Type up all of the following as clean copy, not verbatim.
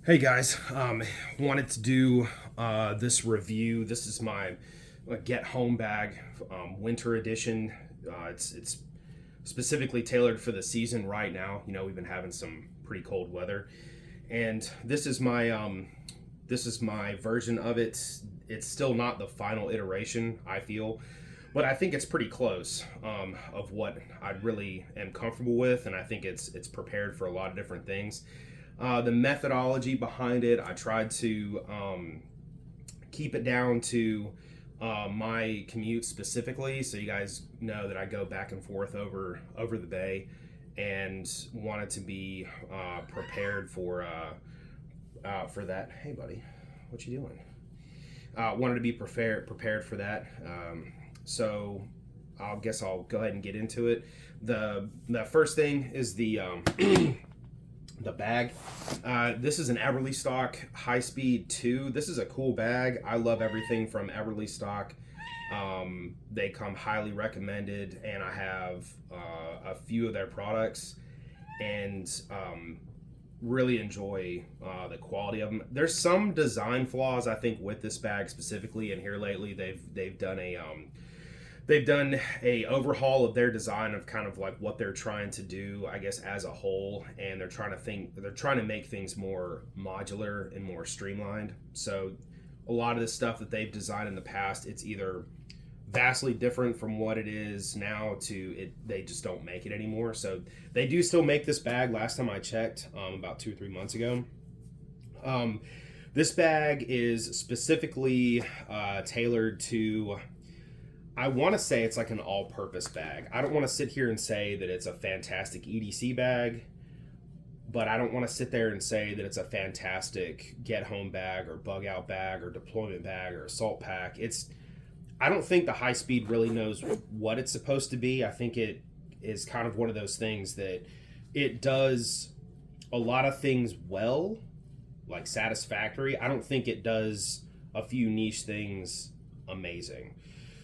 Hey guys, wanted to do this review. This is my get home bag, winter edition. It's specifically tailored for the season right now. You know, we've been having some pretty cold weather, and this is my version of it. It's still not the final iteration, I feel, but I think it's pretty close of what I really am comfortable with, and I think it's prepared for a lot of different things. The methodology behind it, I tried to keep it down to my commute specifically, so you guys know that I go back and forth over the bay, and wanted to be prepared for that. Hey, buddy, what you doing? Wanted to be prepared for that. So I guess I'll go ahead and get into it. The first thing is the bag. This is an Everly Stock High Speed 2. This is a cool bag. I love everything from Everly Stock. They come highly recommended, and I have a few of their products, and really enjoy the quality of them. There's some design flaws I think with this bag specifically, and here lately they've done a overhaul of their design of kind of like what they're trying to do, I guess, as a whole, and they're trying to make things more modular and more streamlined. So a lot of the stuff that they've designed in the past, it's either vastly different from what it is now to it they just don't make it anymore. So they do still make this bag. Last time I checked, about 2 or 3 months ago. This bag is specifically tailored to, I want to say it's like an all-purpose bag. I don't want to sit here and say that it's a fantastic EDC bag, but I don't want to sit there and say that it's a fantastic get-home bag or bug-out bag or deployment bag or assault pack. I don't think the high speed really knows what it's supposed to be. I think it is kind of one of those things that it does a lot of things well, like satisfactory. I don't think it does a few niche things amazing.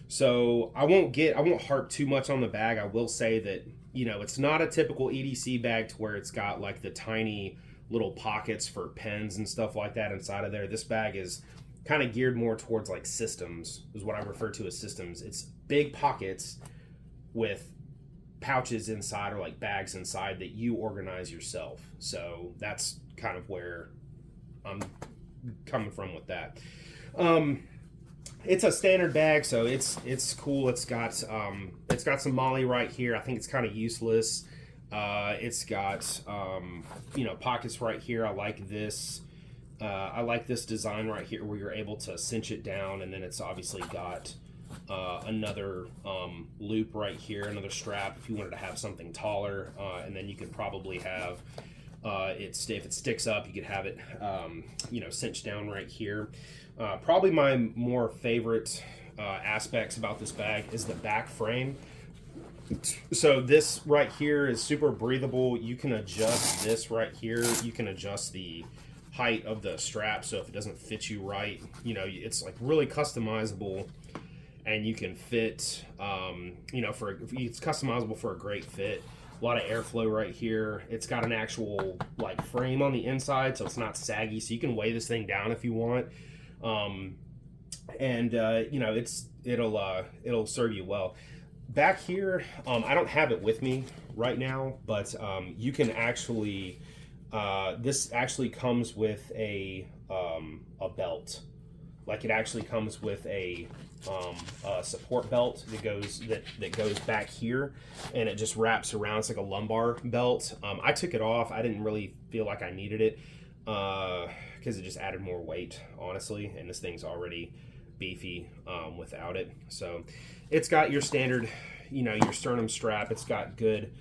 So I won't harp too much on the bag. I will say that, it's not a typical EDC bag to where it's got like the tiny little pockets for pens and stuff like that inside of there. This bag is kind of geared more towards like systems, is what I refer to as systems. It's big pockets with pouches inside, or like bags inside, that you organize yourself. So that's kind of where I'm coming from with that. It's a standard bag, so it's cool. It's got some molly right here. I think it's kind of useless. It's got pockets right here. I like this. I like this design right here where you're able to cinch it down, and then it's obviously got another loop right here, another strap if you wanted to have something taller, and then you could probably have if it sticks up, you could have it cinched down right here. Probably my more favorite aspects about this bag is the back frame. So this right here is super breathable. You can adjust this right here. You can adjust the height of the strap, so if it doesn't fit you right, it's like really customizable, and you can fit it's customizable for a great fit. A lot of airflow right here. It's got an actual like frame on the inside, so it's not saggy, so you can weigh this thing down if you want. It'll serve you well. Back here, I don't have it with me right now, but you can actually this actually comes with a belt. Like, it actually comes with a support belt that goes back here, and it just wraps around. It's like a lumbar belt. I took it off. I didn't really feel like I needed it because it just added more weight, honestly, and this thing's already beefy without it. So it's got your standard, your sternum strap. It's got good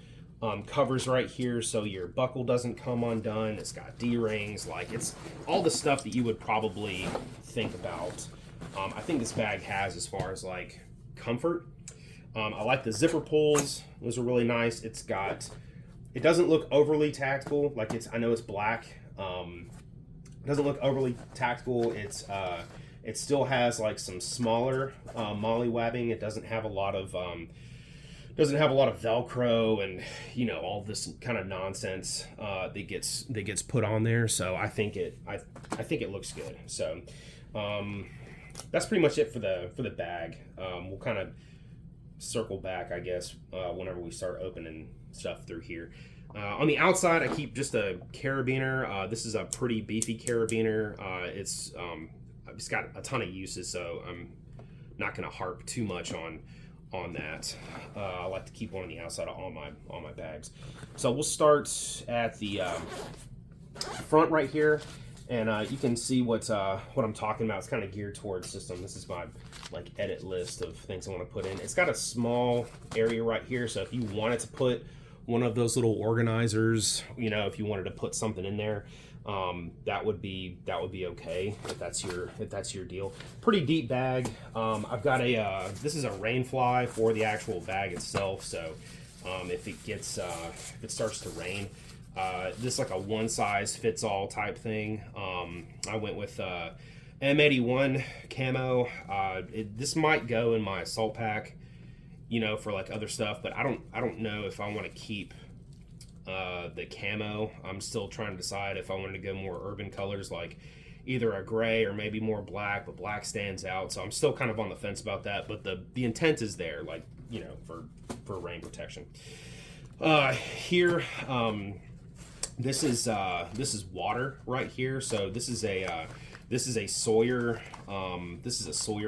covers right here so your buckle doesn't come undone. It's got D-rings. Like, it's all the stuff that you would probably think about. I think this bag has, as far as like comfort. I like the zipper pulls. Those are really nice. It doesn't look overly tactical. Like, I know it's black. It doesn't look overly tactical. It still has like some smaller molly webbing. It doesn't have a lot of doesn't have a lot of Velcro and, you know, all this kind of nonsense that gets put on there. So I think it looks good. So that's pretty much it for the bag. We'll kind of circle back, I guess, whenever we start opening stuff through here. On the outside, I keep just a carabiner. This is a pretty beefy carabiner. It's got a ton of uses, so I'm not going to harp too much on that. I like to keep one on the outside of all my bags. So we'll start at the front right here, and you can see what I'm talking about. It's kind of geared towards system. This is my like edit list of things I want to put in. It's got a small area right here, so if you wanted to put one of those little organizers, you know, if you wanted to put something in there, that would be okay if that's your deal. Pretty deep bag. I've got this is a rain fly for the actual bag itself, so if it starts to rain, this is like a one size fits all type thing. I went with M81 camo. This might go in my assault pack, you know, for like other stuff, but I don't know if I want to keep the camo. I'm still trying to decide if I wanted to go more urban colors, like either a gray or maybe more black, but black stands out. So I'm still kind of on the fence about that, but the intent is there, like, you know, for rain protection. Here, this is water right here. So this is a Sawyer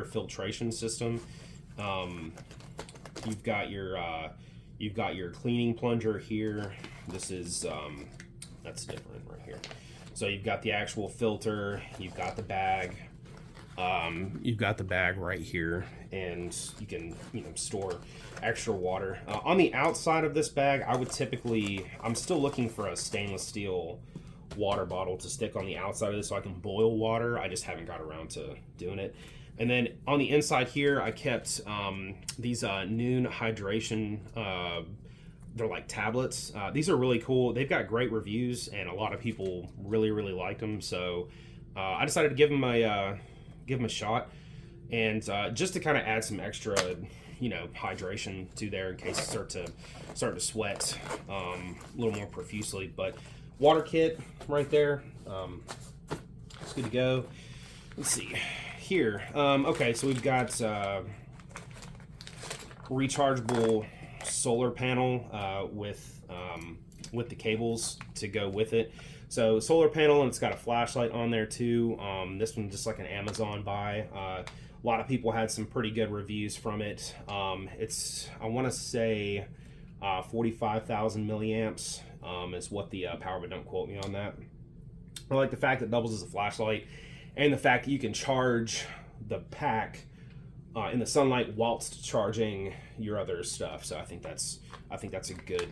filtration system. You've got your cleaning plunger here. This is that's different right here. So you've got the actual filter, you've got the bag, right here, and you can, you know, store extra water. On the outside of this bag, I'm still looking for a stainless steel water bottle to stick on the outside of this so I can boil water. I just haven't got around to doing it. And then on the inside here, I kept these Noon hydration. They're like tablets. These are really cool. They've got great reviews, and a lot of people really liked them. So I decided to give them a shot, and just to kind of add some extra, you know, hydration to there in case you start to sweat a little more profusely. But water kit right there. It's good to go. Let's see. Here, okay, so we've got rechargeable solar panel with the cables to go with it. So solar panel, and it's got a flashlight on there too. This one just like an Amazon buy. A lot of people had some pretty good reviews from it. It's, I want to say 45,000 milliamps is what the power, but don't quote me on that. I like the fact that it doubles as a flashlight, and the fact that you can charge the pack in the sunlight whilst charging your other stuff. So I think that's a good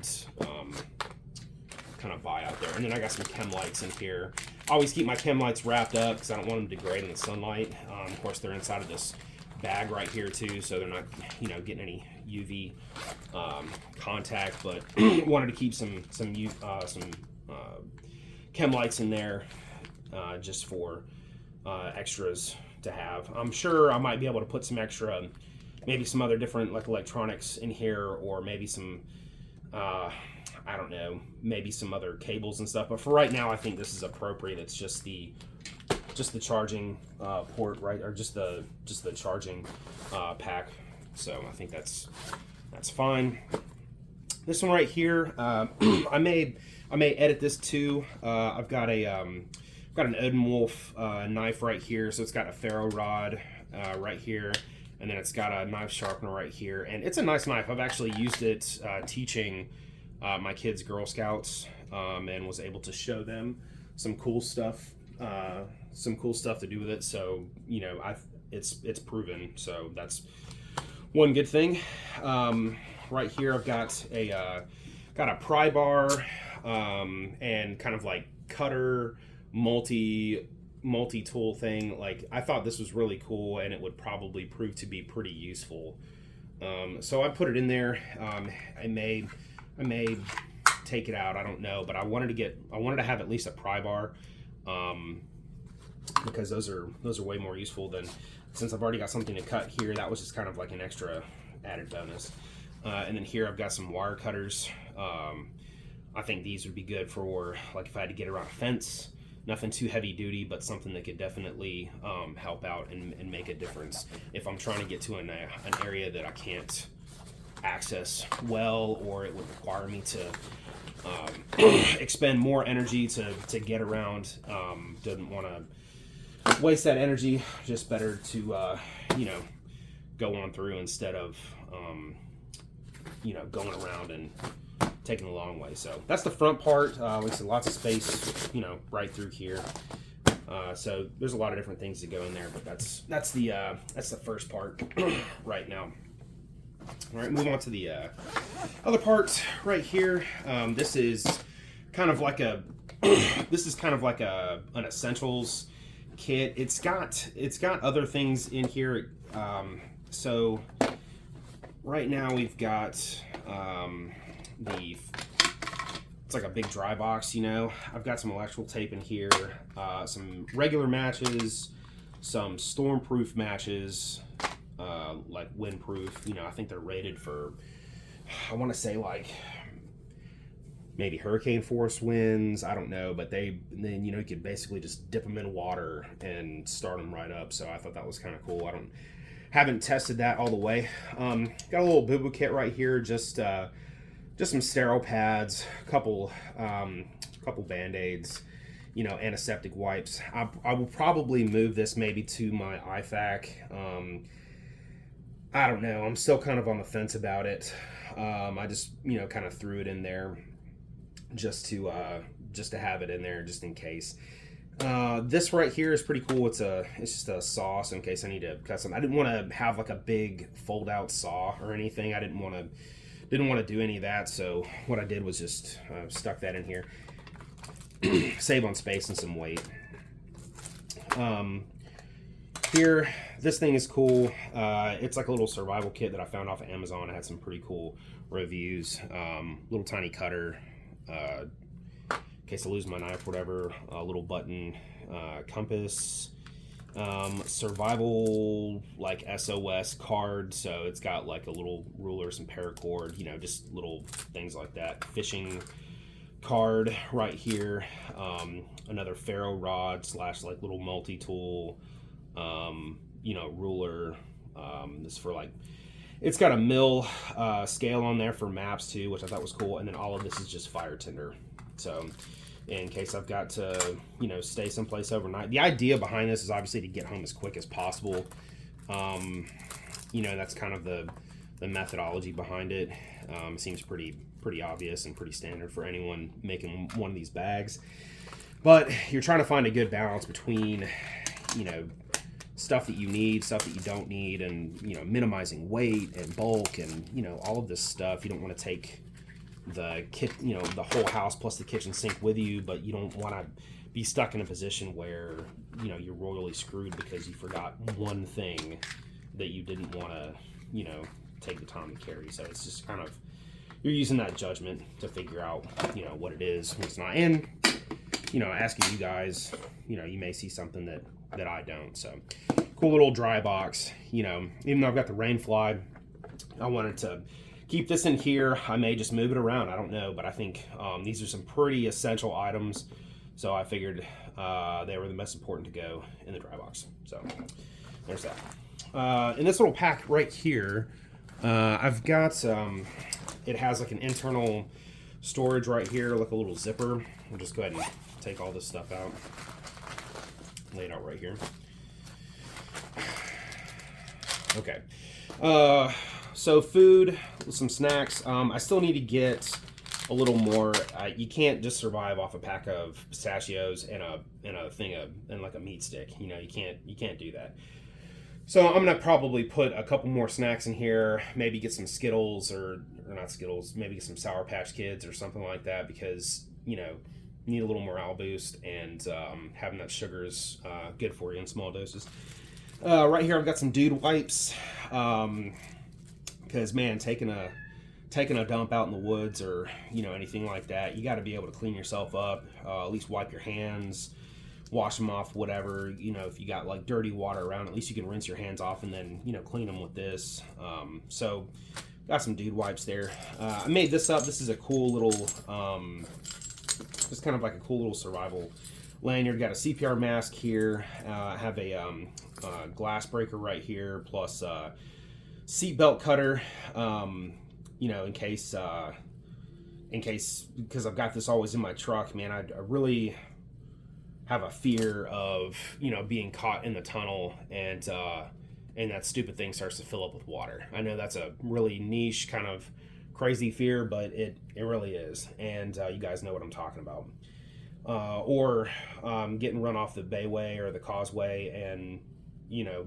kind of buy out there. And then I got some chem lights in here. I always keep my chem lights wrapped up because I don't want them to degrade in the sunlight. Of course, they're inside of this bag right here too, so they're not, you know, getting any UV contact. But wanted to keep some chem lights in there just for extras to have. I'm sure I might be able to put some extra, maybe some other different like electronics in here, or maybe some I don't know, maybe some other cables and stuff. But for right now, I think this is appropriate. It's just the charging port, right, or just the charging pack. So I think that's fine. This one right here, I may edit this too. I've got an Odin Wolf knife right here, so it's got a ferro rod right here, and then it's got a knife sharpener right here, and it's a nice knife. I've actually used it teaching my kids Girl Scouts, and was able to show them some cool stuff to do with it. So, you know, it's proven, so that's one good thing. Right here I've got a pry bar and kind of like cutter multi-tool thing. Like, I thought this was really cool, and it would probably prove to be pretty useful. So I put it in there. I may take it out, I don't know, but I wanted to have at least a pry bar, because those are way more useful than, since I've already got something to cut here. That was just kind of like an extra added bonus. And then here I've got some wire cutters. I think these would be good for like if I had to get around a fence. Nothing too heavy duty, but something that could definitely help out and make a difference if I'm trying to get to an area that I can't access well, or it would require me to expend more energy to get around. Didn't want to waste that energy. Just better to go on through instead of going around and taking the long way. So that's the front part. Like I said, lots of space, right through here. So there's a lot of different things that go in there, but that's the first part right now. All right, move on to the other part right here. This is kind of like an essentials kit. It's got other things in here. So right now we've got it's like a big dry box. I've got some electrical tape in here, some regular matches, some stormproof matches. Like windproof, I think they're rated for, I want to say like maybe hurricane force winds. I don't know, but then you could basically just dip them in water and start them right up. So I thought that was kind of cool. Haven't tested that all the way. Got a little boo-boo kit right here, just some sterile pads, a couple band-aids, antiseptic wipes. I will probably move this maybe to my IFAC. I don't know. I'm still kind of on the fence about it. I just, kind of threw it in there just to have it in there just in case. This right here is pretty cool. It's just a saw, so in case I need to cut something. I didn't want to have like a big fold out saw or anything. I didn't want to do any of that. So what I did was just stuck that in here. Save on space and some weight. Here, this thing is cool. It's like a little survival kit that I found off of Amazon. It had some pretty cool reviews. Little tiny cutter, in case I lose my knife or whatever. A little button, compass, survival like SOS card. So it's got like a little ruler, some paracord, just little things like that. Fishing card right here. Another ferro rod / like little multi-tool. Ruler. This for like, it's got a mil scale on there for maps too, which I thought was cool. And then all of this is just fire tinder. So in case I've got to, stay someplace overnight. The idea behind this is obviously to get home as quick as possible. That's kind of the methodology behind it. It seems pretty obvious and pretty standard for anyone making one of these bags. But you're trying to find a good balance between, stuff that you need, stuff that you don't need, and minimizing weight and bulk and all of this stuff. You don't want to take the the whole house plus the kitchen sink with you, but you don't want to be stuck in a position where you're royally screwed because you forgot one thing that you didn't want to take the time to carry. So it's just kind of, you're using that judgment to figure out what it is, what's not. And asking you guys, you may see something that I don't. So cool little dry box. Even though I've got the rain fly, I wanted to keep this in here. I may just move it around, I don't know, but I think these are some pretty essential items, so I figured they were the most important to go in the dry box. So there's that. In this little pack right here, I've got it has like an internal storage right here, like a little zipper. We'll just go ahead and take all this stuff out, lay it out right here. Okay, so food, some snacks. I still need to get a little more. You can't just survive off a pack of pistachios and a thing of and like a meat stick. You can't do that. So I'm gonna probably put a couple more snacks in here. Maybe get some Skittles or not Skittles. Maybe get some Sour Patch Kids or something like that, because you need a little morale boost, and having that sugar is good for you in small doses. Right here I've got some dude wipes, because man, taking a dump out in the woods or anything like that, you got to be able to clean yourself up, at least wipe your hands, wash them off, whatever. If you got like dirty water around, at least you can rinse your hands off and then clean them with this. So Got some dude wipes there. I made this up. This is a cool little, just kind of like a cool little survival lanyard. Got a CPR mask here. I have a glass breaker right here, plus seatbelt cutter. You know, in case, because I've got this always in my truck, man. I really have a fear of, you know, being caught in the tunnel and that stupid thing starts to fill up with water. I know that's a really niche kind of crazy fear, but it really is. And you guys know what I'm talking about. Or getting run off the bayway or the causeway and, you know,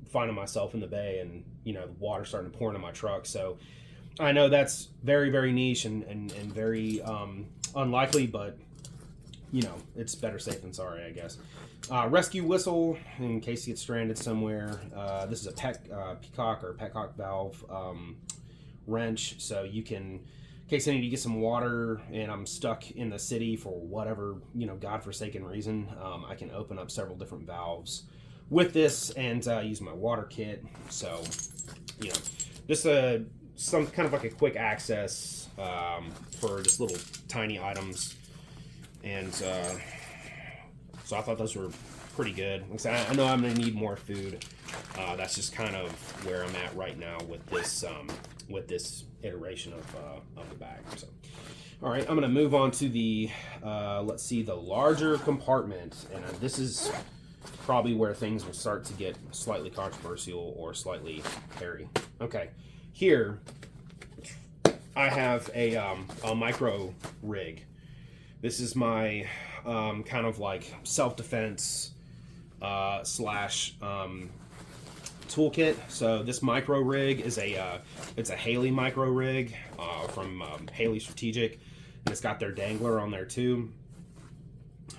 finding myself in the bay and, you know, the water starting to pour into my truck. So I know that's very, very niche and very unlikely, but, you know, it's better safe than sorry, I guess. Rescue whistle in case you get stranded somewhere. This is a petcock valve wrench, so you can, in case I need to get some water and I'm stuck in the city for whatever, you know, godforsaken reason, I can open up several different valves with this and use my water kit. So, you know, just some kind of like a quick access for just little tiny items. And so I thought those were pretty good. Like I said, I know I'm going to need more food. That's just kind of where I'm at right now with this iteration of the bag. So, all right, I'm going to move on to the, let's see, the larger compartment. And this is probably where things will start to get slightly controversial or slightly hairy. Okay, here I have a micro rig. This is my kind of like self-defense slash toolkit. So this micro rig is it's a Haley micro rig from Haley Strategic, and it's got their dangler on there too.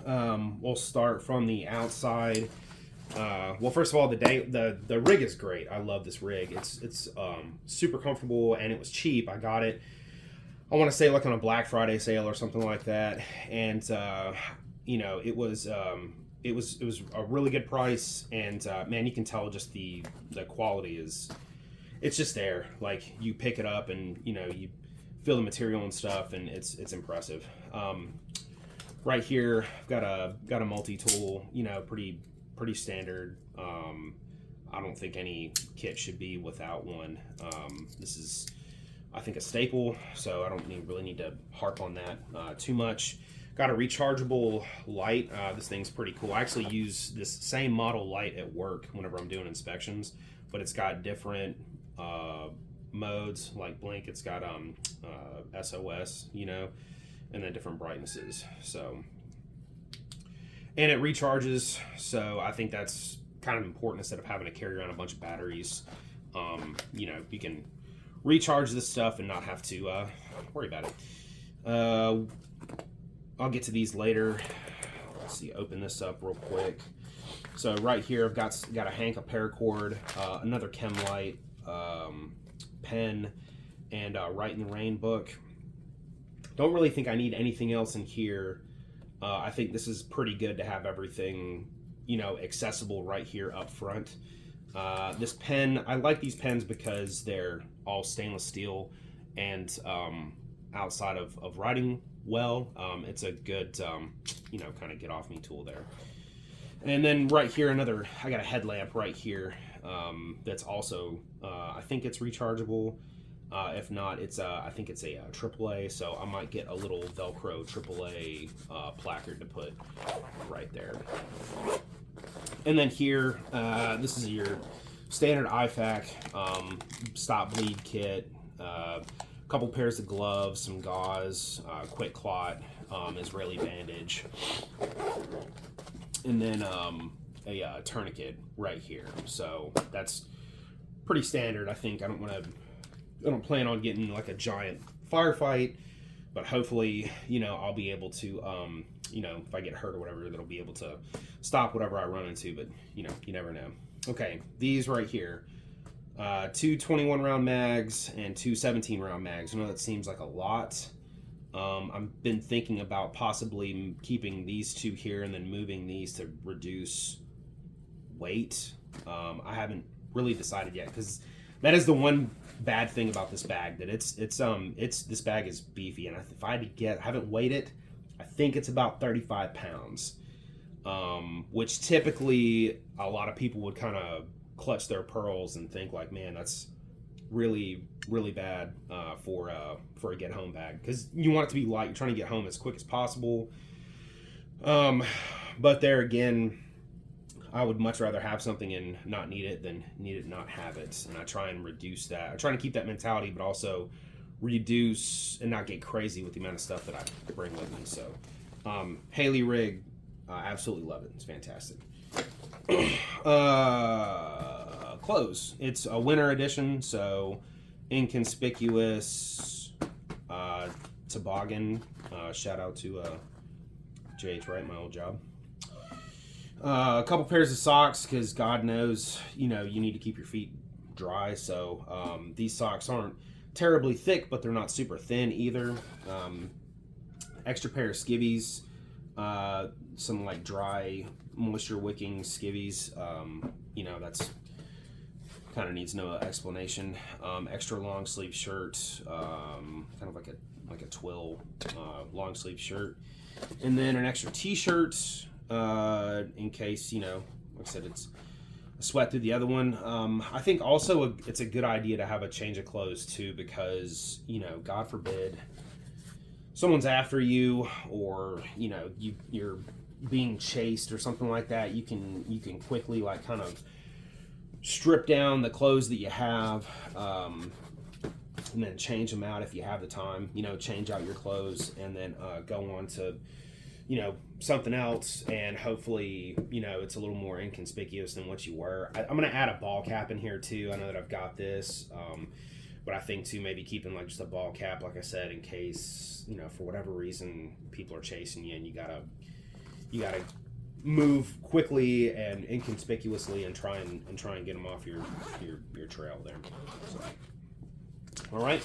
We'll start from the outside. Well, first of all, the rig is great. I love this rig. It's super comfortable and it was cheap. I got it, I want to say, like on a Black Friday sale or something like that, and you know, it was a really good price, and man, you can tell just the quality it's just there. Like, you pick it up and, you know, you feel the material and stuff, and it's impressive. Right here, I've got a multi-tool, you know, pretty standard. I don't think any kit should be without one. This is, I think, a staple, so I don't really need to harp on that too much. Got a rechargeable light. This thing's pretty cool. I actually use this same model light at work whenever I'm doing inspections, but it's got different modes, like blink. It's got SOS, you know, and then different brightnesses. So, and it recharges, so I think that's kind of important instead of having to carry around a bunch of batteries. You know, you can recharge this stuff and not have to worry about it. I'll get to these later. Let's see, open this up real quick. So right here, I've got a Hanka paracord, another chem light, pen, and Write in the Rain book. Don't really think I need anything else in here. I think this is pretty good to have everything, you know, accessible right here up front. This pen, I like these pens because they're all stainless steel, and outside of writing well, it's a good, you know, kind of get off me tool there. And then right here, I got a headlamp right here that's also, I think it's rechargeable. If not, I think it's a AAA, so I might get a little Velcro AAA placard to put right there. And then here, this is your standard IFAC stop bleed kit, a couple pairs of gloves, some gauze, quick clot, Israeli bandage, and then a tourniquet right here. So that's pretty standard. I think I don't plan on getting like a giant firefight, but hopefully, you know, I'll be able to, you know, if I get hurt or whatever, that'll be able to stop whatever I run into, but, you know, you never know. Okay, these right here, 2 21-round mags and 2 17-round mags. I know that seems like a lot. I've been thinking about possibly keeping these two here and then moving these to reduce weight. I haven't really decided yet, because That is the one bad thing about this bag, that it's this bag is beefy, and if I had to I haven't weighed it, I think it's about 35 pounds, which typically a lot of people would kind of clutch their pearls and think like, man, that's really bad for a get home bag, because you want it to be light. You're trying to get home as quick as possible. But there again, I would much rather have something and not need it than need it and not have it. And I try and reduce that. I try to keep that mentality, but also reduce and not get crazy with the amount of stuff that I bring with me. So, Haley rig, absolutely love it. It's fantastic. Clothes. It's a winter edition, so inconspicuous toboggan. Shout out to JH Wright, my old job. A couple pairs of socks, because God knows, you need to keep your feet dry. So these socks aren't terribly thick, but they're not super thin either. Extra pair of skivvies, some like dry moisture wicking skivvies. That's kind of needs no explanation. Extra long sleeve shirt, kind of like a twill long sleeve shirt, and then an extra t-shirt. In case, like I said, it's a sweat through the other one. I think also it's a good idea to have a change of clothes too, because, God forbid someone's after you, or, you're being chased or something like that. You can quickly like kind of strip down the clothes that you have, and then change them out if you have the time, change out your clothes, and then go on to something else, and hopefully it's a little more inconspicuous than what you were. I'm going to add a ball cap in here too. I know that I've got this, but I think too, maybe keeping like just a ball cap, like I said, in case for whatever reason people are chasing you, and you gotta move quickly and inconspicuously and try and get them off your trail there. So, all right,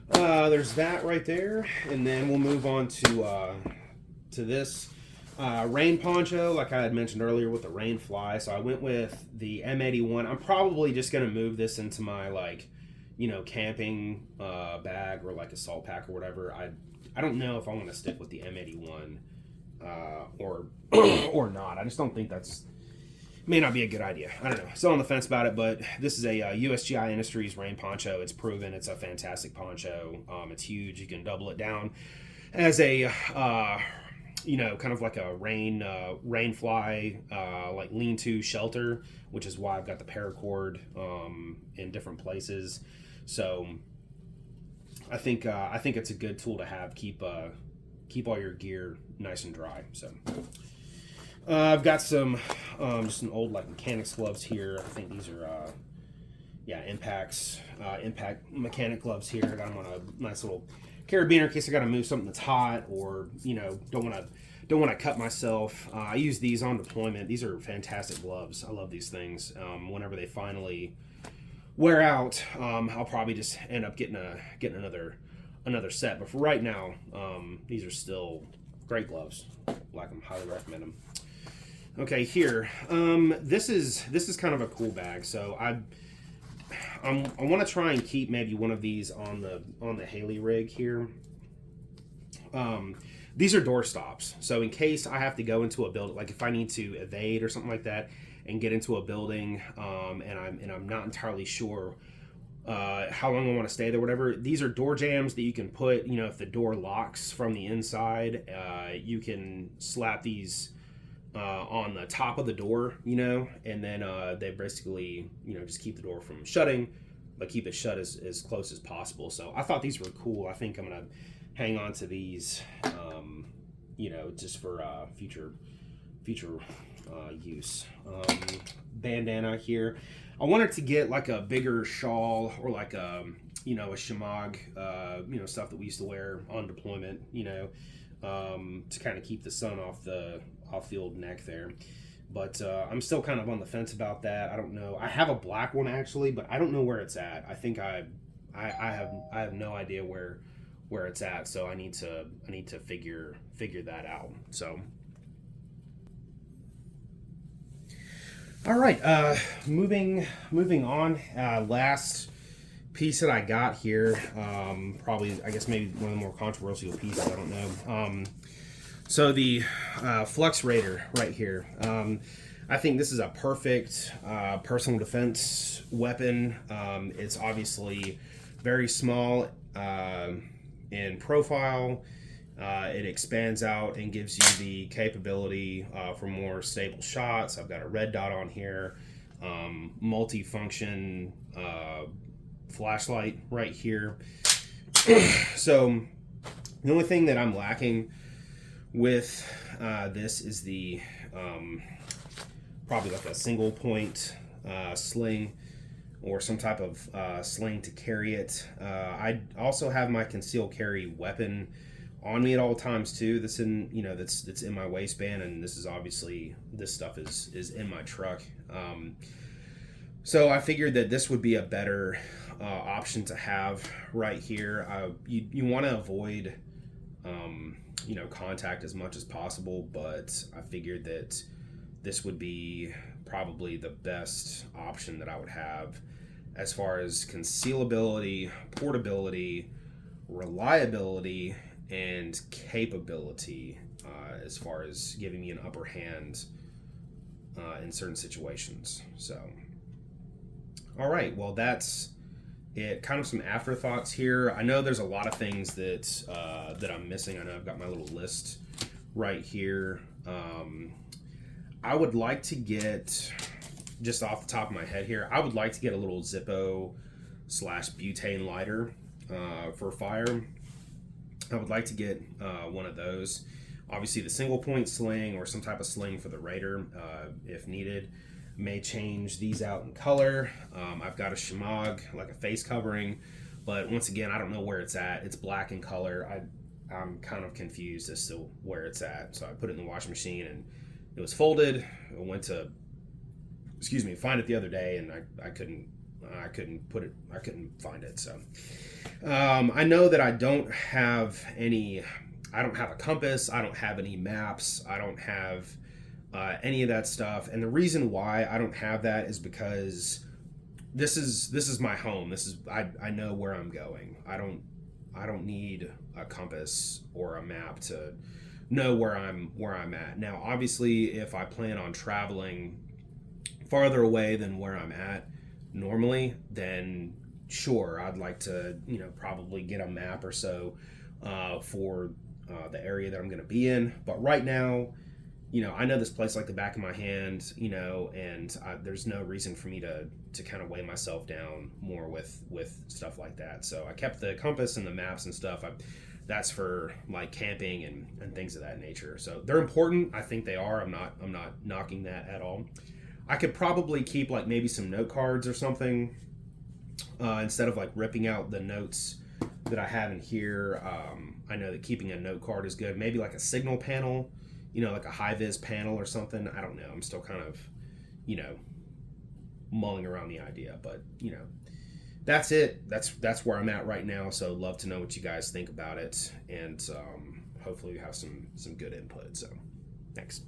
there's that right there, and then we'll move on to this rain poncho, like I had mentioned earlier with the rain fly. So I went with the M81. I'm probably just going to move this into my camping bag, or like a salt pack or whatever. I don't know if I want to stick with the M81 or or not. I just don't think may not be a good idea. I don't know. Still on the fence about it, but this is a USGI Industries rain poncho. It's proven. It's a fantastic poncho. It's huge. You can double it down as a kind of like a rain fly, like lean-to shelter, which is why I've got the paracord in different places. So I think it's a good tool to have. Keep all your gear nice and dry. So I've got some just some old like mechanics gloves here. I think these are impact mechanic gloves here. I got them on a nice little carabiner in case I got to move something that's hot, or don't want to cut myself. I use these on deployment. These are fantastic gloves. I love these things. Whenever they finally wear out, I'll probably just end up getting another set. But for right now, these are still great gloves. Like them, highly recommend them. Okay, here. This is kind of a cool bag. So I want to try and keep maybe one of these on the Haley rig here. These are door stops. So in case I have to go into a building, like if I need to evade or something like that and get into a building, and I'm not entirely sure how long I want to stay there, whatever. These are door jams that you can put, if the door locks from the inside, you can slap these on the top of the door, and then they basically, just keep the door from shutting, but keep it shut as close as possible. So I thought these were cool. I think I'm going to hang on to these, just for future use. Bandana here. I wanted to get like a bigger shawl, or like a shemagh, stuff that we used to wear on deployment, to kind of keep the sun off the off-field neck there. But I'm still kind of on the fence about that. I don't know. I have a black one actually, but I don't know where it's at. I think I have no idea where it's at, so I need to figure that out. So all right, moving on. Last piece that I got here, probably, I guess maybe one of the more controversial pieces, I don't know. So the Flux Raider right here. I think this is a perfect personal defense weapon. It's obviously very small in profile. It expands out and gives you the capability for more stable shots. I've got a red dot on here, multi-function flashlight right here. So the only thing that I'm lacking with this is the probably like a single point sling or some type of sling to carry it. I also have my concealed carry weapon on me at all times too. That's in, you know, that's in my waistband, and this is obviously, this stuff is in my truck. So I figured that this would be a better option to have right here. You want to avoid you know, contact as much as possible, but I figured that this would be probably the best option that I would have as far as concealability, portability, reliability, and capability, as far as giving me an upper hand in certain situations. So, all right, well, that's it. Kind of some afterthoughts here. I know there's a lot of things that that I'm missing. I know I've got my little list right here. I would like to get, just off the top of my head here, I would like to get a little Zippo / butane lighter for fire. I would like to get one of those. Obviously the single point sling or some type of sling for the Raider if needed. May change these out in color. I've got a shemagh, like a face covering, but once again, I don't know where it's at. It's black in color. I'm kind of confused as to where it's at. So I put it in the washing machine and it was folded. I went to, find it the other day, and I couldn't find it. So I know that I don't have a compass. I don't have any maps. I don't have any of that stuff. And the reason why I don't have that is because this is my home. I know where I'm going. I don't need a compass or a map to know where I'm at. Now, obviously, if I plan on traveling farther away than where I'm at normally, then sure, I'd like to, you know, probably get a map or so for the area that I'm going to be in. But right now, you know, I know this place like the back of my hand, you know, and there's no reason for me to kind of weigh myself down more with stuff like that. So I kept the compass and the maps and stuff. That's for like camping and things of that nature. So they're important. I think they are. I'm not knocking that at all. I could probably keep like maybe some note cards or something instead of like ripping out the notes that I have in here. I know that keeping a note card is good. Maybe like a signal panel, you know, like a high-vis panel or something. I don't know. I'm still kind of, you know, mulling around the idea, but you know, that's it. That's where I'm at right now. So love to know what you guys think about it, and hopefully you have some good input. So thanks.